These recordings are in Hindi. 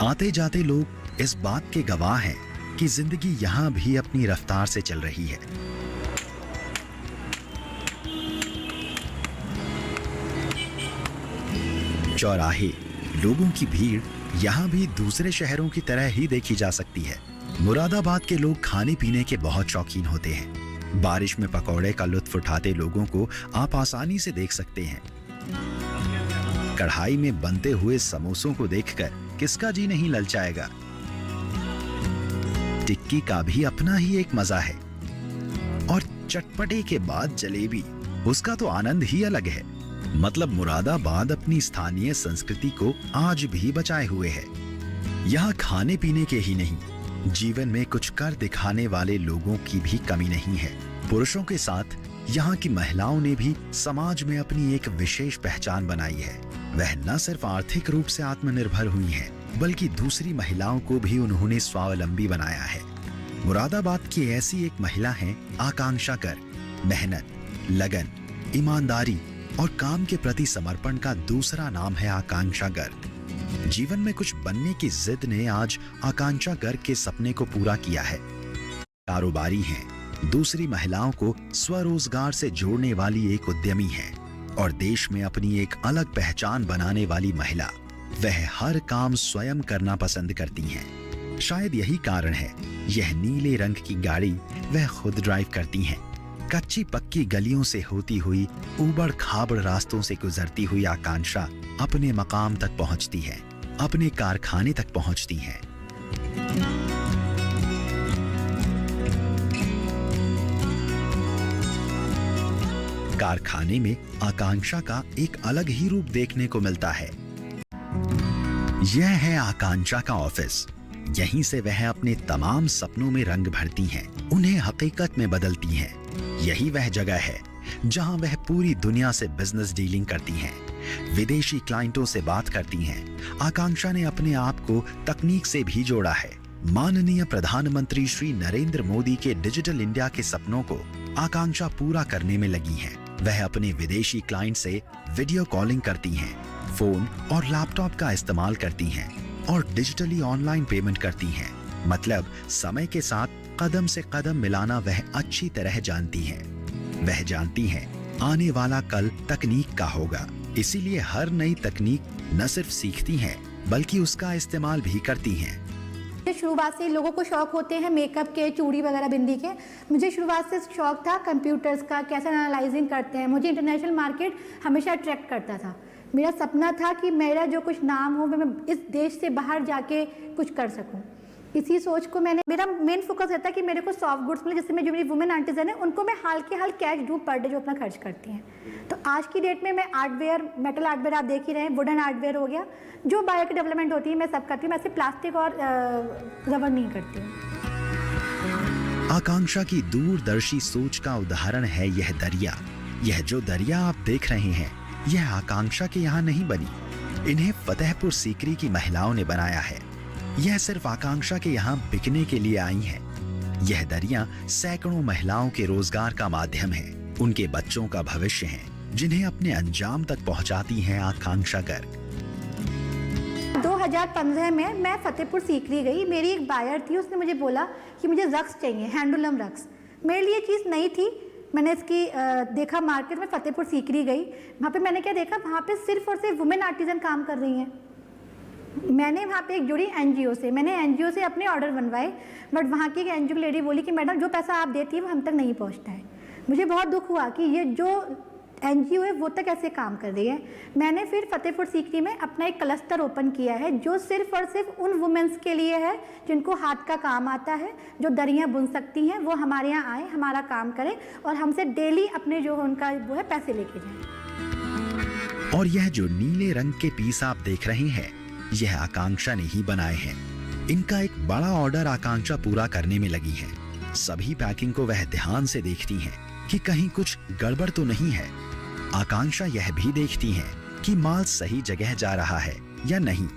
आते जाते लोग इस बात के गवाह हैं कि जिंदगी यहाँ भी अपनी रफ्तार से चल रही है। चौराहे, लोगों की भीड़ यहाँ भी दूसरे शहरों की तरह ही देखी जा सकती है। मुरादाबाद के लोग खाने पीने के बहुत शौकीन होते हैं। बारिश में पकौड़े का लुत्फ उठाते लोगों को आप आसानी से देख सकते हैं। कढ़ाई में बनते हुए समोसों को देखकर किसका जी नहीं ललचाएगा। टिक्की का भी अपना ही एक मजा है और चटपटे के बाद जलेबी, उसका तो आनंद ही अलग है। मतलब मुरादाबाद अपनी स्थानीय संस्कृति को आज भी बचाए हुए है। यहाँ खाने पीने के ही नहीं, जीवन में कुछ कर दिखाने वाले लोगों की भी कमी नहीं है। पुरुषों के साथ यहाँ की महिलाओं ने भी समाज में अपनी एक विशेष पहचान बनाई है। वह न सिर्फ आर्थिक रूप से आत्मनिर्भर हुई हैं, बल्कि दूसरी महिलाओं को भी उन्होंने स्वावलंबी बनाया है। मुरादाबाद की ऐसी एक महिला है आकांक्षा गर्ग। मेहनत, लगन, ईमानदारी और काम के प्रति समर्पण का दूसरा नाम है आकांक्षा गर्ग। जीवन में कुछ बनने की जिद ने आज आकांक्षा गर्ग के सपने को पूरा किया है। कारोबारी हैं, दूसरी महिलाओं को स्वरोजगार से जोड़ने वाली एक उद्यमी है और देश में अपनी एक अलग पहचान बनाने वाली महिला। वह हर काम स्वयं करना पसंद करती हैं। शायद यही कारण है यह नीले रंग की गाड़ी वह खुद ड्राइव करती हैं। कच्ची पक्की गलियों से होती हुई ऊबड़ खाबड़ रास्तों से गुजरती हुई आकांक्षा अपने मकाम तक पहुंचती है, अपने कारखाने तक पहुंचती है। कारखाने में आकांक्षा का एक अलग ही रूप देखने को मिलता है। यह है आकांक्षा का ऑफिस। यहीं से वह अपने तमाम सपनों में रंग भरती हैं, उन्हें हकीकत में बदलती हैं। यही वह जगह है जहां वह पूरी दुनिया से बिजनेस डीलिंग करती हैं, विदेशी क्लाइंटों से बात करती हैं। आकांक्षा ने अपने आप को तकनीक से भी जोड़ा है। माननीय प्रधानमंत्री श्री नरेंद्र मोदी के डिजिटल इंडिया के सपनों को आकांक्षा पूरा करने में लगी है। वह अपने विदेशी क्लाइंट से वीडियो कॉलिंग करती हैं, फोन और लैपटॉप का इस्तेमाल करती हैं और डिजिटली ऑनलाइन पेमेंट करती हैं। मतलब समय के साथ कदम से कदम मिलाना वह अच्छी तरह जानती हैं। वह जानती हैं आने वाला कल तकनीक का होगा, इसीलिए हर नई तकनीक न सिर्फ सीखती हैं बल्कि उसका इस्तेमाल भी करती हैं। शुरुआत से लोगों को शौक होते हैं मेकअप के, चूड़ी वगैरह, बिंदी के। मुझे शुरुआत से शौक था कंप्यूटर्स का, कैसे एनालाइजिंग करते हैं। मुझे इंटरनेशनल मार्केट हमेशा अट्रैक्ट करता था। मेरा सपना था कि मेरा जो कुछ नाम हो मैं इस देश से बाहर जाके कुछ कर सकूं। इसी सोच को मेरा मेन फोकस रहता है कि मेरे को सॉफ्ट गुड्स मिले, जिससे मैं जो मेरी वुमेन आर्टिजन है उनको मैं हाल के हाल कैश दूँ पर डे जो अपना खर्च करती हैं। तो आज की डेट में मैं आर्टवेयर, मेटल आर्टवेयर आप देख ही रहे हैं, वुडन आर्टवेयर हो गया, जो बायो की डेवलपमेंट होती है मैं सब करती हूँ। मैं ऐसे प्लास्टिक और रबर नहीं करती हूँ। आकांक्षा की दूरदर्शी सोच का उदाहरण है यह दरिया। यह जो दरिया आप देख रहे हैं यह आकांक्षा के यहाँ नहीं बनी, इन्हें फतेहपुर सीकरी की महिलाओं ने बनाया है। यह सिर्फ आकांक्षा के यहाँ बिकने के लिए आई है। यह दरिया सैकड़ों महिलाओं के रोजगार का माध्यम है, उनके बच्चों का भविष्य है, जिन्हें अपने अंजाम तक पहुंचाती हैं आकांक्षा गर्ग। 2015 में मैं फतेहपुर सीकरी गई। मेरी एक बायर थी, उसने मुझे बोला कि मुझे रक्स चाहिए, हैंडलूम रक्स। मेरे लिए चीज़ नई थी, मैंने इसकी देखा मार्केट में। फतेहपुर सीकरी गई, वहाँ पे मैंने क्या देखा, वहाँ पे सिर्फ और सिर्फ वुमेन आर्टिजन काम कर रही हैं। मैंने वहाँ पे एक जुड़ी एनजीओ से, मैंने एनजीओ से अपने ऑर्डर बनवाए, बट वहाँ की एक एनजीओ की लेडी बोली कि मैडम जो पैसा आप देती है वो हम तक नहीं पहुँचता है। मुझे बहुत दुख हुआ कि ये जो एनजीओ है वो तक ऐसे काम कर रही है। मैंने फिर फतेहपुर सीकरी में अपना एक क्लस्टर ओपन किया है जो सिर्फ और सिर्फ उन वुमेन्स के लिए है जिनको हाथ का काम आता है, जो दरियाँ बुन सकती हैं। वो हमारे यहाँ आए, हमारा काम करें और हमसे डेली अपने जो उनका वो है पैसे लेके जाएं। और यह जो नीले रंग के पीस आप देख रहे हैं यह आकांक्षा ने ही बनाए हैं। इनका एक बड़ा ऑर्डर आकांक्षा पूरा करने में लगी है। सभी पैकिंग को वह ध्यान से देखती हैं कि कहीं कुछ गड़बड़ तो नहीं है। आकांक्षा यह भी देखती हैं कि माल सही जगह जा रहा है या नहीं।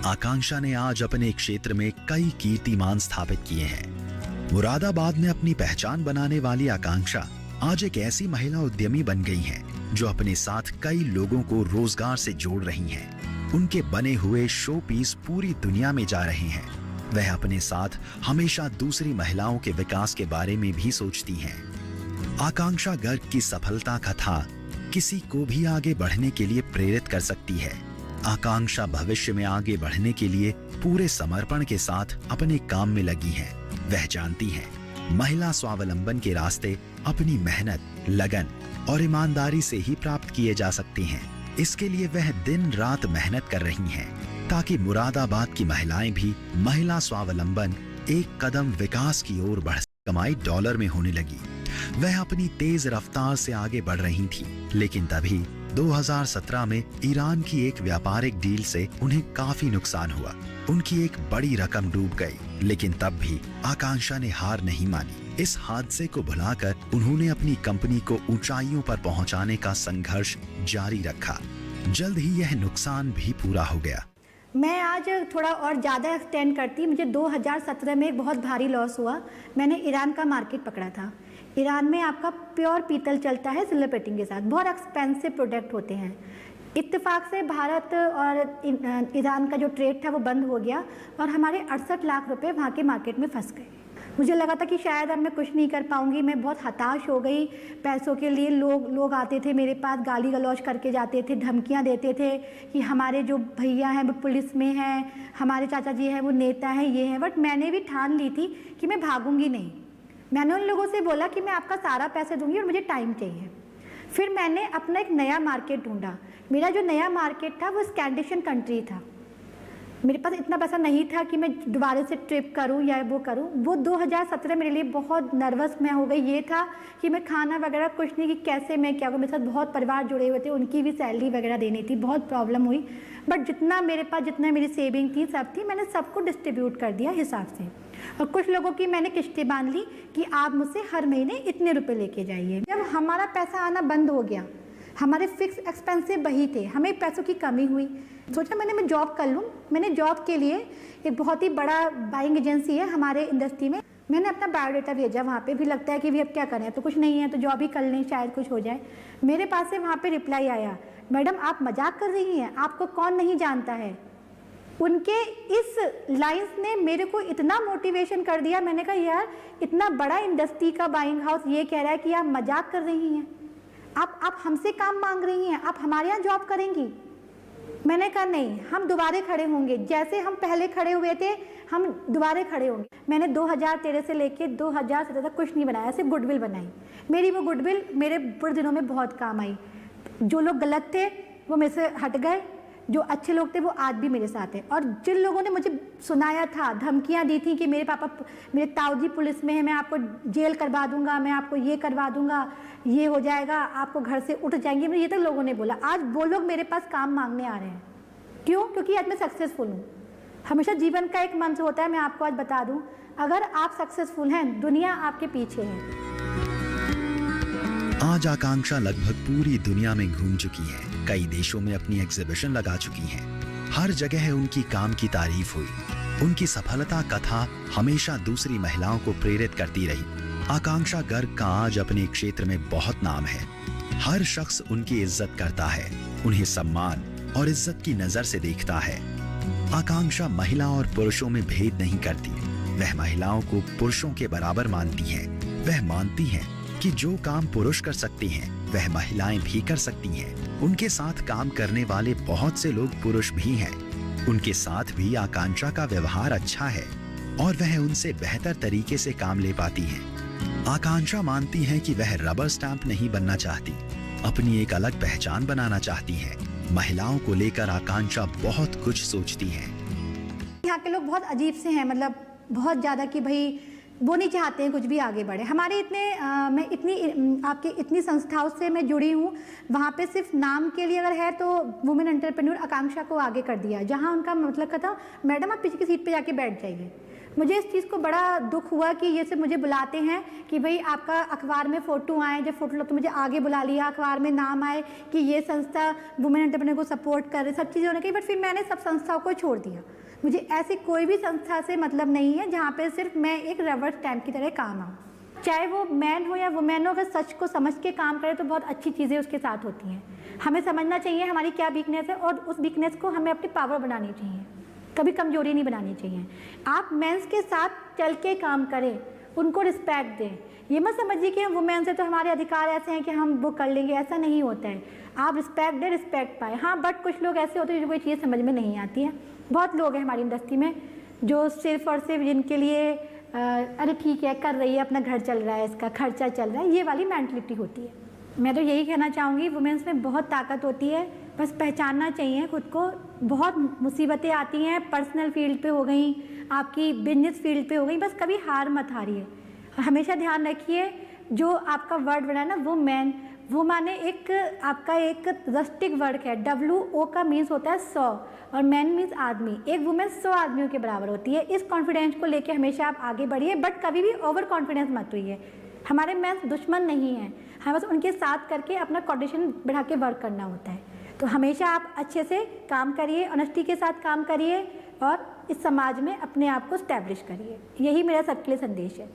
आकांक्षा ने आज अपने क्षेत्र में कई कीर्तिमान स्थापित किए हैं। मुरादाबाद में अपनी पहचान बनाने वाली आकांक्षा आज एक ऐसी महिला उद्यमी बन गई हैं जो अपने साथ कई लोगों को रोजगार से जोड़ रही हैं। उनके बने हुए शो पीस पूरी दुनिया में जा रहे हैं। वह अपने साथ हमेशा दूसरी महिलाओं के विकास के बारे में भी सोचती हैं। आकांक्षा गर्ग की सफलता कथा किसी को भी आगे बढ़ने के लिए प्रेरित कर सकती है। आकांक्षा भविष्य में आगे बढ़ने के लिए पूरे समर्पण के साथ अपने काम में लगी है। वह जानती है महिला स्वावलंबन के रास्ते अपनी मेहनत, लगन और ईमानदारी से ही प्राप्त किए जा सकते हैं। इसके लिए वह दिन रात मेहनत कर रही हैं ताकि मुरादाबाद की महिलाएं भी महिला स्वावलंबन एक कदम विकास की ओर बढ़। कमाई डॉलर में होने लगी। वह अपनी तेज रफ्तार से आगे बढ़ रही थी, लेकिन तभी 2017 में ईरान की एक व्यापारिक डील से उन्हें काफी नुकसान हुआ। उनकी एक बड़ी रकम डूब गई, लेकिन तब भी आकांक्षा ने हार नहीं मानी। इस हादसे को भुलाकर उन्होंने अपनी कंपनी को ऊंचाइयों पर पहुंचाने का संघर्ष जारी रखा। जल्द ही यह नुकसान भी पूरा हो गया। मैं आज थोड़ा और ज़्यादा एक्सटेंड करती। मुझे 2017 में एक बहुत भारी लॉस हुआ। मैंने ईरान का मार्केट पकड़ा था। ईरान में आपका प्योर पीतल चलता है सिल्वर प्लेटिंग के साथ। बहुत एक्सपेंसिव प्रोडक्ट होते हैं। इत्तेफाक से भारत और ईरान का जो ट्रेड था वो बंद हो गया और हमारे 68 लाख रुपए वहाँ के मार्केट में फंस गए। मुझे लगा था कि शायद अब मैं कुछ नहीं कर पाऊंगी। मैं बहुत हताश हो गई। पैसों के लिए लोग आते थे मेरे पास, गाली गलौज करके जाते थे, धमकियां देते थे कि हमारे जो भैया हैं वो पुलिस में हैं, हमारे चाचा जी हैं वो नेता हैं, ये हैं। बट मैंने भी ठान ली थी कि मैं भागूंगी नहीं। मैंने उन लोगों से बोला कि मैं आपका सारा पैसे दूंगी और मुझे टाइम चाहिए। फिर मैंने अपना एक नया मार्केट ढूंढा। मेरा जो नया मार्केट था वो स्कैंडिनेवियन कंट्री था। मेरे पास इतना पैसा नहीं था कि मैं दोबारा से ट्रिप करूं या वो करूं। वो 2017 मेरे लिए बहुत नर्वस मैं हो गई। ये था कि मैं खाना वगैरह कुछ नहीं, कि कैसे मैं क्या करूं। मेरे साथ बहुत परिवार जुड़े हुए थे, उनकी भी सैलरी वगैरह देनी थी, बहुत प्रॉब्लम हुई। बट जितना मेरे पास, जितना मेरी सेविंग थी, सब थी, मैंने सबको डिस्ट्रीब्यूट कर दिया हिसाब से। और कुछ लोगों की मैंने किस्तें बांध ली कि आप मुझसे हर महीने इतने रुपए लेके जाइए। जब हमारा पैसा आना बंद हो गया, हमारे फिक्स एक्सपेंसिव वही थे, हमें पैसों की कमी हुई। सोचा मैं जॉब कर लूँ। मैंने जॉब के लिए एक बहुत ही बड़ा बाइंग एजेंसी है हमारे इंडस्ट्री में, मैंने अपना बायोडाटा भेजा। वहाँ पे भी लगता है कि भी अब क्या करें, तो कुछ नहीं है तो जॉब ही कर लें, शायद कुछ हो जाए। मेरे पास से वहाँ पे रिप्लाई आया, मैडम आप मजाक कर रही हैं, आपको कौन नहीं जानता है। उनके इस लाइन्स ने मेरे को इतना मोटिवेशन कर दिया। मैंने कहा यार, इतना बड़ा इंडस्ट्री का बाइंग हाउस ये कह रहा है कि आप मजाक कर रही हैं, आप हमसे काम मांग रही हैं, आप हमारे यहाँ जॉब करेंगी। मैंने कहा नहीं, हम दोबारा खड़े होंगे, जैसे हम पहले खड़े हुए थे हम दोबारा खड़े होंगे। मैंने 2013 से लेके 2017 तक कुछ नहीं बनाया, सिर्फ गुडविल बनाई। मेरी वो गुडविल मेरे बुरे दिनों में बहुत काम आई। जो लोग गलत थे वो मेरे से हट गए, जो अच्छे लोग थे वो आज भी मेरे साथ हैं। और जिन लोगों ने मुझे सुनाया था, धमकियां दी थी कि मेरे पापा, मेरे ताऊजी पुलिस में है, मैं आपको जेल करवा दूंगा, मैं आपको ये करवा दूंगा, ये हो जाएगा, आपको घर से उठ जाएंगे, मुझे ये तक लोगों ने बोला। आज वो लोग मेरे पास काम मांगने आ रहे हैं। क्यों? क्योंकि आज मैं सक्सेसफुल हूँ। हमेशा जीवन का एक मंत्र होता है, मैं आपको आज बता दूँ, अगर आप सक्सेसफुल हैं, दुनिया आपके पीछे है। आज आकांक्षा लगभग पूरी दुनिया में घूम चुकी है, कई देशों में अपनी एग्जीबिशन लगा चुकी हैं। हर जगह उनकी काम की तारीफ हुई। उनकी सफलता कथा हमेशा दूसरी महिलाओं को प्रेरित करती रही। आकांक्षा गर्ग का आज अपने क्षेत्र में बहुत नाम है। हर शख्स उनकी इज्जत करता है, उन्हें सम्मान और इज्जत की नजर से देखता है। आकांक्षा महिला और पुरुषों में भेद नहीं करती। वह महिलाओं को पुरुषों के बराबर मानती है। वह मानती है कि जो काम पुरुष कर सकते हैं वह महिलाएं भी कर सकती हैं। उनके साथ काम करने वाले बहुत से लोग पुरुष भी हैं। उनके साथ भी आकांक्षा का व्यवहार अच्छा है और वह उनसे बेहतर तरीके से काम ले पाती हैं। आकांक्षा मानती है कि वह रबर स्टैंप नहीं बनना चाहती, अपनी एक अलग पहचान बनाना चाहती है। महिलाओं को लेकर आकांक्षा बहुत कुछ सोचती है। यहाँ के लोग बहुत अजीब से हैं, मतलब बहुत ज़्यादा कि भाई वो नहीं चाहते हैं कुछ भी आगे बढ़े। हमारे मैं इतनी संस्थाओं से मैं जुड़ी हूँ, वहाँ पे सिर्फ नाम के लिए अगर है तो वुमेन एंटरप्रेन्योर आकांक्षा को आगे कर दिया, जहाँ उनका मतलब का था मैडम आप पीछे की सीट पे जाके बैठ जाइए। मुझे इस चीज़ को बड़ा दुख हुआ कि ये सिर्फ मुझे बुलाते हैं कि भाई आपका अखबार में फ़ोटो आए, जब फोटो लो तो मुझे आगे बुला लिया, अखबार में नाम आए कि ये संस्था वुमेन एंटरप्रेन्योर को सपोर्ट कर रही, सब चीज़ें होने की। बट फिर मैंने सब संस्थाओं को छोड़ दिया। मुझे ऐसी कोई भी संस्था से मतलब नहीं है जहाँ पे सिर्फ मैं एक रबर स्टैम्प की तरह काम आऊँ। चाहे वो मैन हो या वुमेन हो, अगर सच को समझ के काम करे तो बहुत अच्छी चीज़ें उसके साथ होती हैं। हमें समझना चाहिए हमारी क्या वीकनेस है और उस वीकनेस को हमें अपनी पावर बनानी चाहिए, कभी कमजोरी नहीं बनानी चाहिए। आप मेंस के साथ चल के काम करें, उनको रिस्पेक्ट दें। ये मत समझिए कि हम वुमेन्स हैं तो हमारे अधिकार ऐसे हैं कि हम वो कर लेंगे, ऐसा नहीं होता है। आप रिस्पेक्ट दें, रिस्पेक्ट पाएँ। हाँ, बट कुछ लोग ऐसे होते हैं जिनको ये चीज़ समझ में नहीं आती है। बहुत लोग हैं हमारी इंडस्ट्री में जो सिर्फ और सिर्फ जिनके लिए अरे ठीक है कर रही है, अपना घर चल रहा है, इसका खर्चा चल रहा है, ये वाली मेंटलिटी होती है। मैं तो यही कहना चाहूँगी, वुमेन्स में बहुत ताकत होती है, बस पहचानना चाहिए खुद को। बहुत मुसीबतें आती हैं, पर्सनल फील्ड पे हो गई, आपकी बिजनेस फील्ड पे हो गई, बस कभी हार मत हारिए। हमेशा ध्यान रखिए जो आपका वर्ड बना है ना, वो माने एक आपका एक रस्टिक वर्ड है। WO का मीन्स होता है 100 और मैन मीन्स आदमी। एक वुमेन 100 आदमियों के बराबर होती है। इस कॉन्फिडेंस को लेके हमेशा आप आगे बढ़िए, बट कभी भी ओवर कॉन्फिडेंस मत होइए। हमारे मेंस दुश्मन नहीं हैं, हमें बस उनके साथ करके अपना कंडीशन बढ़ा के वर्क करना होता है। तो हमेशा आप अच्छे से काम करिए, ऑनेस्टी के साथ काम करिए और इस समाज में अपने आप को स्टैब्लिश करिए। यही मेरा सबके लिए संदेश है।